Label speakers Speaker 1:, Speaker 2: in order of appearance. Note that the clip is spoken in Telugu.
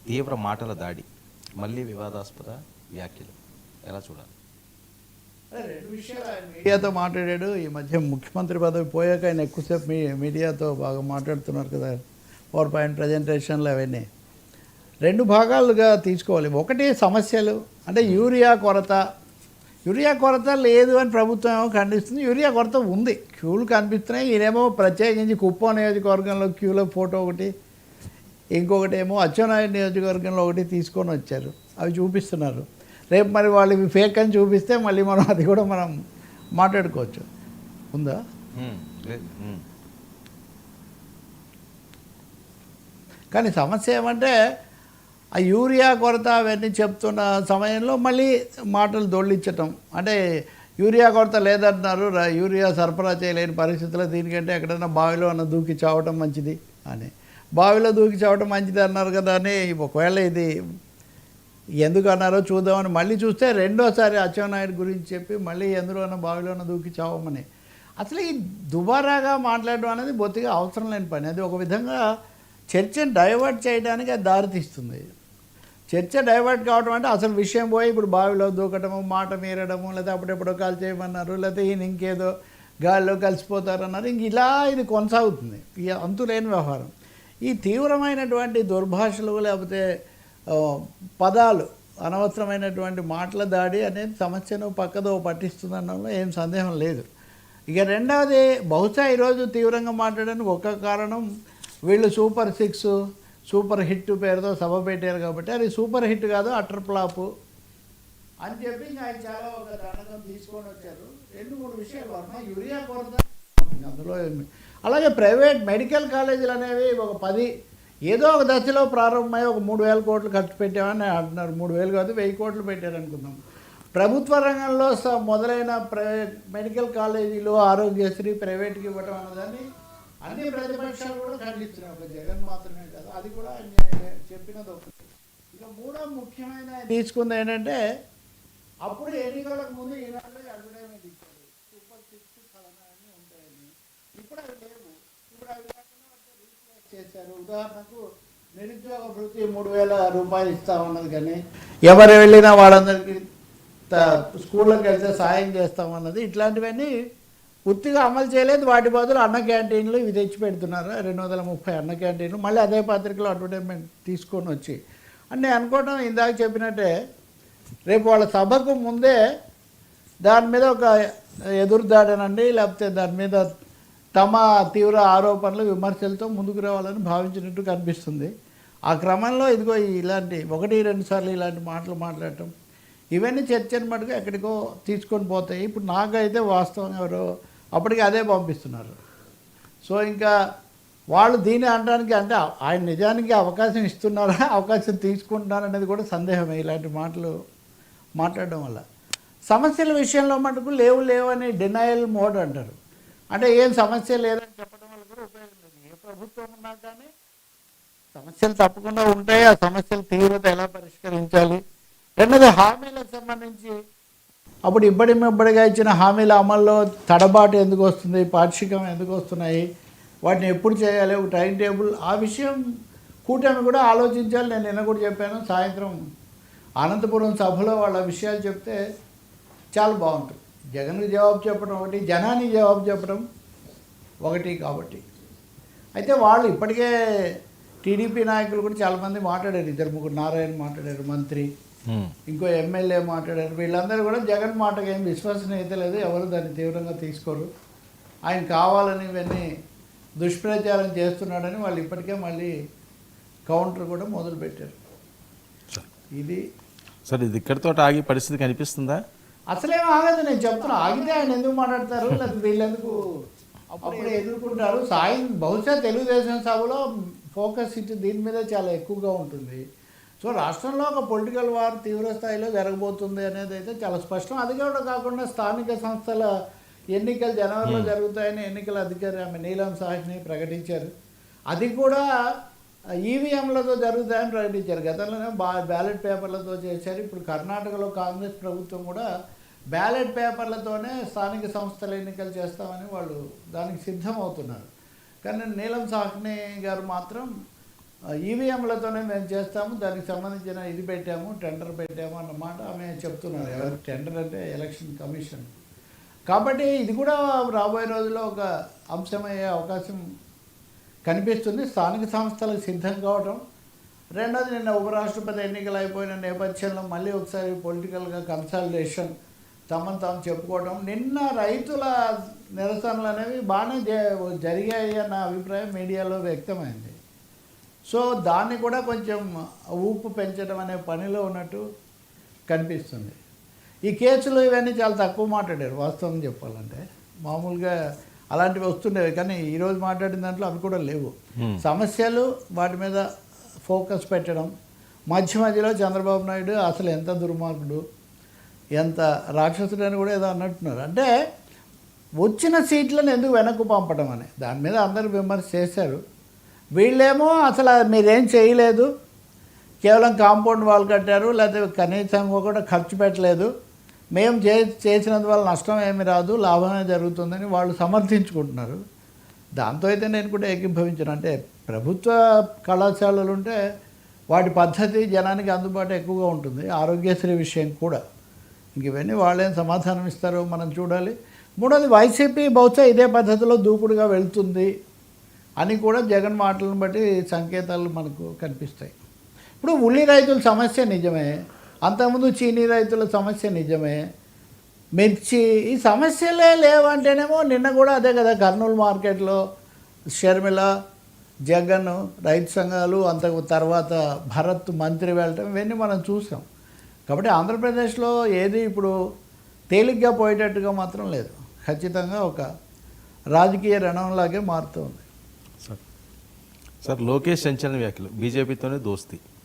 Speaker 1: తీవ్ర మాటల దాడి, మళ్ళీ వివాదాస్పద వ్యాఖ్యలు ఎలా చూడాలి?
Speaker 2: రెండు విషయాలు ఆయన మీడియాతో మాట్లాడాడు. ఈ మధ్య ముఖ్యమంత్రి పదవి పోయాక ఆయన ఎక్కువసేపు మీడియాతో బాగా మాట్లాడుతున్నారు కదా, పవర్ పాయింట్ ప్రజెంటేషన్లు అవన్నీ. రెండు భాగాలుగా తీసుకోవాలి. ఒకటి సమస్యలు, అంటే యూరియా కొరత లేదు అని ప్రభుత్వం ఏమో ఖండిస్తుంది. యూరియా కొరత ఉంది, క్యూలు కనిపిస్తున్నాయి. ఈయనేమో ప్రత్యేకించి కుప్పం నియోజకవర్గంలో క్యూలో ఫోటో ఒకటి, ఇంకొకటి ఏమో అచ్చెన్నాయుడు నియోజకవర్గంలో ఒకటి తీసుకొని వచ్చారు. అవి చూపిస్తున్నారు. రేపు మరి వాళ్ళు ఇవి ఫేక్ అని చూపిస్తే మళ్ళీ మనం అది కూడా మనం మాట్లాడుకోవచ్చు. ఉందా? కానీ సమస్య ఏమంటే ఆ యూరియా కొరత అవన్నీ చెప్తున్న సమయంలో మళ్ళీ మాటలు దొళ్ళించటం. అంటే యూరియా కొరత లేదంటున్నారు, యూరియా సరఫరా చేయలేని పరిస్థితుల్లో దీనికంటే ఎక్కడైనా బావిలో అన్న దూకి చావటం మంచిది అని, బావిలో దూకి చావటం మంచిది అన్నారు కదా అని. ఒకవేళ ఇది ఎందుకు అన్నారో చూద్దామని మళ్ళీ చూస్తే రెండోసారి అచ్చెన్నాయుడు గురించి చెప్పి మళ్ళీ ఎందులోనో బావిలోనో దూకి చావమని. అసలు ఈ దుబారాగా మాట్లాడడం అనేది బొత్తిగా అవసరం లేని పని. అది ఒక విధంగా చర్చను డైవర్ట్ చేయడానికి అది దారితీస్తుంది. చర్చ డైవర్ట్ కావడం అంటే అసలు విషయం పోయి ఇప్పుడు బావిలో దూకటము, మాట మీరడము, లేకపోతే అప్పుడెప్పుడో కాల్ చేయమన్నారు, లేకపోతే ఈయన ఇంకేదో గాలిలో కలిసిపోతారన్నారు. ఇంక ఇలా ఇది కొనసాగుతుంది, ఈ అంతులేని వ్యవహారం. ఈ తీవ్రమైనటువంటి దుర్భాషలు లేకపోతే పదాలు, అనవసరమైనటువంటి మాటల దాడి అనేది సమస్యను పక్కదో పట్టిస్తుందనడంలో ఏం సందేహం లేదు. ఇక రెండవది, బహుశా ఈరోజు తీవ్రంగా మాట్లాడడానికి ఒక కారణం, వీళ్ళు సూపర్ 6 సూపర్ హిట్ పేరుతో సభ పెట్టారు కాబట్టి అది సూపర్ హిట్ కాదు, అటర్ ఫ్లాప్ అని చెప్పి ఇంకా ఆయన చాలా ఒక దండకం తీసుకొని వచ్చారు. 2-3 విషయాలు అన్నా, యూరియా కొరత అందులో. అలాగే ప్రైవేట్ మెడికల్ కాలేజీలు అనేవి ఒక 10 ఏదో ఒక దశలో ప్రారంభమై ఒక 3,000 కోట్లు ఖర్చు పెట్టామని అంటున్నారు. 3,000 కాదు, 1,000 కోట్లు పెట్టారనుకుందాం. ప్రభుత్వ రంగంలో మొదలైన మెడికల్ కాలేజీలు, ఆరోగ్యశ్రీ ప్రైవేట్కి ఇవ్వటం అన్నదాన్ని అన్ని ప్రతిపక్షాలు కూడా ఖండిస్తున్నాయి. ఒక జగన్ మాత్రమే కాదు, అది కూడా చెప్పినది ఒకటి. ఇక మూడో ముఖ్యమైన తీసుకుంది ఏంటంటే, అప్పుడు ఎన్నికలకు ముందు ఈనాడు అడ్వర్టైజ్మెంట్ ఇచ్చారు, సూపర్ 6 ఫలానాన్ని ఉంటాయని. ఇప్పుడు అవి లేవు. ఇప్పుడు అవి చేశారు. ఉదాహరణకు నిరుద్యోగ భృతి 3,000 రూపాయలు ఇస్తామన్నది, కానీ ఎవరు వెళ్ళినా వాళ్ళందరికీ స్కూళ్ళకి వెళ్తే సాయం చేస్తామన్నది. ఇట్లాంటివన్నీ పూర్తిగా అమలు చేయలేదు. వాటి బదులు అన్న క్యాంటీన్లు ఇవి తెచ్చి పెడుతున్నారు. 230 అన్న క్యాంటీన్లు మళ్ళీ అదే పత్రికలో అడ్వర్టైజ్మెంట్ తీసుకొని వచ్చి అని నేను అనుకోవడం. ఇందాక చెప్పినట్టే రేపు వాళ్ళ సభకు ముందే దాని మీద ఒక ఎదురుదాడనండి, లేకపోతే దాని మీద తమ తీవ్ర ఆరోపణలు, విమర్శలతో ముందుకు రావాలని భావించినట్టు కనిపిస్తుంది. ఆ క్రమంలో ఇదిగో ఇలాంటి 1-2 సార్లు ఇలాంటి మాటలు మాట్లాడటం, ఇవన్నీ చర్చను మటుకు ఎక్కడికో తీసుకొని పోతాయి. ఇప్పుడు నాకైతే వాస్తవం ఎవరో అప్పటికి అదే పంపిస్తున్నారు. సో ఇంకా వాళ్ళు దీన్ని అనడానికి, అంటే ఆయన నిజానికి అవకాశం ఇస్తున్నారా, అవకాశం తీసుకుంటున్నారా అనేది కూడా సందేహమే. ఇలాంటి మాటలు మాట్లాడడం వల్ల సమస్యల విషయంలో మటుకు లేవు అని డినయల్ మోడ్ అంటారు. అంటే ఏం సమస్య లేదని చెప్పడం వల్ల కూడా ఉపయోగం లేదు. ఏ ప్రభుత్వం ఉన్నా కానీ సమస్యలు తప్పకుండా ఉంటాయి. ఆ సమస్యల తీవ్రత ఎలా పరిష్కరించాలి. రెండోది, హామీలకు సంబంధించి అప్పుడు ఇబ్బడిగా ఇచ్చిన హామీల అమల్లో తడబాటు ఎందుకు వస్తుంది, పాక్షికం ఎందుకు వస్తున్నాయి, వాటిని ఎప్పుడు చేయాలి, ఒక టైం టేబుల్, ఆ విషయం కూటమి కూడా ఆలోచించాలి. నేను నిన్న కూడా చెప్పాను, సాయంత్రం అనంతపురం సభలో వాళ్ళ విషయాలు చెప్తే చాలా బాగుంటుంది. జగన్కి జవాబు చెప్పడం ఒకటి, జనానికి జవాబు చెప్పడం ఒకటి. కాబట్టి అయితే వాళ్ళు ఇప్పటికే టీడీపీ నాయకులు కూడా చాలామంది మాట్లాడారు. 2-3 నారాయణ మాట్లాడారు, మంత్రి, ఇంకో ఎమ్మెల్యే మాట్లాడారు. వీళ్ళందరూ కూడా జగన్ మాటకి ఏం విశ్వసనీయత లేదు, ఎవరు దాన్ని తీవ్రంగా తీసుకోరు. ఆయన కావాలని ఇవన్నీ దుష్ప్రచారం చేస్తున్నాడని వాళ్ళు ఇప్పటికే మళ్ళీ కౌంటర్ కూడా మొదలుపెట్టారు. ఇది
Speaker 1: సరే, ఇది ఇక్కడితో ఆగి పరిస్థితి కనిపిస్తుందా?
Speaker 2: అసలేం ఆగదు. నేను చెప్తున్నా, ఆగితే ఆయన ఎందుకు మాట్లాడతారు, లేదా వీళ్ళెందుకు అప్పుడు ఎదుర్కొంటారు. బహుశా తెలుగుదేశం సభలో ఫోకస్ దీని మీద చాలా ఎక్కువగా ఉంటుంది. సో రాష్ట్రంలో ఒక పొలిటికల్ వార్ తీవ్ర స్థాయిలో జరగబోతుంది అనేది అయితే చాలా స్పష్టం. అది కూడా కాకుండా స్థానిక సంస్థల ఎన్నికలు జనవరిలో జరుగుతాయని ఎన్నికల అధికారి ఆమె నీలం సాహ్ని ప్రకటించారు. అది కూడా ఈవీఎంలతో జరుగుతాయని ప్రకటించారు. గతంలోనే బ్యాలెట్ పేపర్లతో చేశారు. ఇప్పుడు కర్ణాటకలో కాంగ్రెస్ ప్రభుత్వం కూడా బ్యాలెట్ పేపర్లతోనే స్థానిక సంస్థల ఎన్నికలు చేస్తామని వాళ్ళు దానికి సిద్ధమవుతున్నారు. కానీ నీలం సాహ్ని గారు మాత్రం ఈవీఎంలతోనే మేము చేస్తాము, దానికి సంబంధించిన ఇది పెట్టాము, టెండర్ పెట్టాము అన్నమాట ఆమె చెప్తున్నారు. ఎవరు టెండర్ అంటే ఎలక్షన్ కమిషన్. కాబట్టి ఇది కూడా రాబోయే రోజుల్లో ఒక అంశమయ్యే అవకాశం కనిపిస్తుంది. స్థానిక సంస్థలకు సిద్ధం కావడం, రెండోది నిన్న ఉపరాష్ట్రపతి ఎన్నికలు అయిపోయిన నేపథ్యంలో మళ్ళీ ఒకసారి పొలిటికల్గా కన్సల్టేషన్ తమను తాము చెప్పుకోవడం. నిన్న రైతుల నిరసనలు అనేవి బాగానే జరిగాయి అన్న అభిప్రాయం మీడియాలో వ్యక్తమైంది. సో దాన్ని కూడా కొంచెం ఊపు పెంచడం అనే పనిలో ఉన్నట్టు కనిపిస్తుంది. ఈ కేసులు ఇవన్నీ చాలా తక్కువ మాట్లాడారు వాస్తవం చెప్పాలంటే. మామూలుగా అలాంటివి వస్తుండేవి, కానీ ఈరోజు మాట్లాడిన దాంట్లో అవి కూడా లేవు. సమస్యలు వాటి మీద ఫోకస్ పెట్టడం, మధ్య మధ్యలో చంద్రబాబు నాయుడు అసలు ఎంత దుర్మార్గుడు, ఎంత రాక్షసుడు అని కూడా ఏదో అన్నట్టున్నారు. అంటే వచ్చిన సీట్లను ఎందుకు వెనక్కు పంపడం అని దాని మీద అందరూ విమర్శ చేశారు. వీళ్ళేమో అసలు మీరేం చేయలేదు, కేవలం కాంపౌండ్ వాల్ కట్టారు, లేకపోతే కనీసం కూడా ఖర్చు పెట్టలేదు, మేము చేసినందువల్ల నష్టం ఏమి రాదు, లాభమే జరుగుతుందని వాళ్ళు సమర్థించుకుంటున్నారు. దాంతో అయితే నేను కూడా ఏకీభవించాను. అంటే ప్రభుత్వ కళాశాలలు ఉంటే వాటి పద్ధతి జనానికి అందుబాటు ఎక్కువగా ఉంటుంది, ఆరోగ్యశ్రీ విషయం కూడా. ఇంక ఇవన్నీ వాళ్ళేం సమాధానం ఇస్తారో మనం చూడాలి. మూడోది, వైసీపీ బహుశా ఇదే పద్ధతిలో దూకుడుగా వెళ్తుంది అని కూడా జగన్ మాటలను బట్టి సంకేతాలు మనకు కనిపిస్తాయి. ఇప్పుడు ఉల్లి రైతుల సమస్య నిజమే, అంతకుముందు చీనీ రైతుల సమస్య నిజమే, మిర్చి ఈ సమస్యలే లేవంటేనేమో నిన్న కూడా అదే కదా కర్నూలు మార్కెట్లో షర్మిల, జగన్, రైతు సంఘాలు, అంత తర్వాత భరత్ మంత్రి వెళ్ళటం ఇవన్నీ మనం చూసాం. కాబట్టి ఆంధ్రప్రదేశ్లో ఏది ఇప్పుడు తేలిగ్గా పోయేటట్టుగా మాత్రం లేదు. ఖచ్చితంగా ఒక రాజకీయ రణంలాగే మారుతూ ఉంది.
Speaker 1: సార్ లోకేష్ సంచలన వ్యాఖ్యలు, బీజేపీతోనే దోస్తీ.